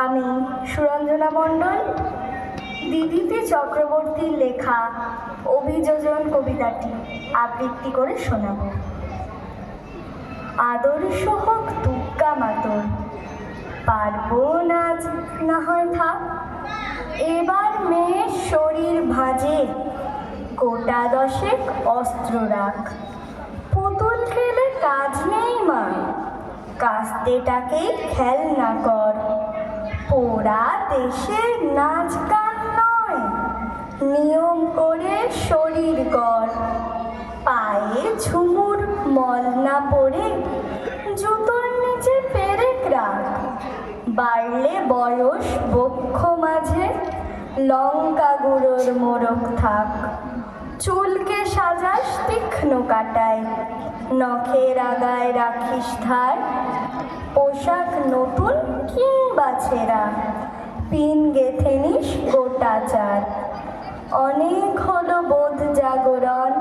আমি সুরঞ্জনা মণ্ডল দিদিতে চক্রবর্তীর লেখা অভিযোজন কবিতাটি আবৃত্তি করে শোনাব। আদর্শ হোক দুগ্গা মাতর, পারবো নাচ না হয় থাক, এবার মেয়ের শরীর ভাজে গোটা দশেক অস্ত্র রাখ। পুতুল খেলে কাজ নেই মা, কাস্তেটাকেই খেলনা কর। পোড়া দেশের নাচ গান নয়, নিয়ম করে শরীর কর। পায়ে ঝুমুর মল না পড়ে জুতোর নিচে পেরেক রাখ। বাড়লে বয়স বক্ষ মাঝে লঙ্কা গুঁড়োর মোড়ক থাক। চুলকে সাজাস তীক্ষ্ণ কাটায়, নখের আগায় রাখিস ধার। পোশাক নতুন কিংবা ছেঁড়া, পিন গেথে নিস গোটা চার। অনেক হলো বোধ জাগরণ,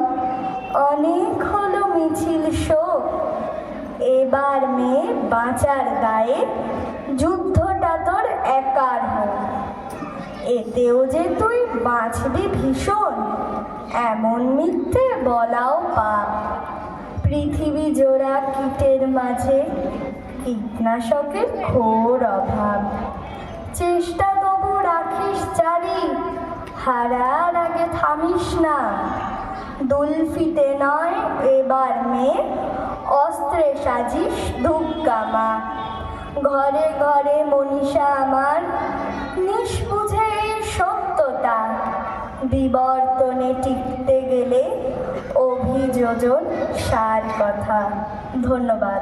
অনেক হলো মিছিল শোক, এবার মেয়ে বাঁচার গায়ে যুদ্ধটা তোর একার হোক। এতেও যে তুই বাঁচবি ভীষণ, এমন মিথ্যে বলাও পাপ। পৃথিবী জোড়া কীটের মাঝে কীটনাশকের ঘোর অভাব। চেষ্টা তবু রাখিস জারি, হারার আগে থামিস না। দুলফিতে নয় এবার মেয়ে, অস্ত্রে সাজিস দুগ্গা মা। ঘরে ঘরে মনীষা আমার, নিষ্বুঝে এই সত্যতা। বিবর্তনে টিকতে গেলে অভিযোজন সার কথা। ধন্যবাদ।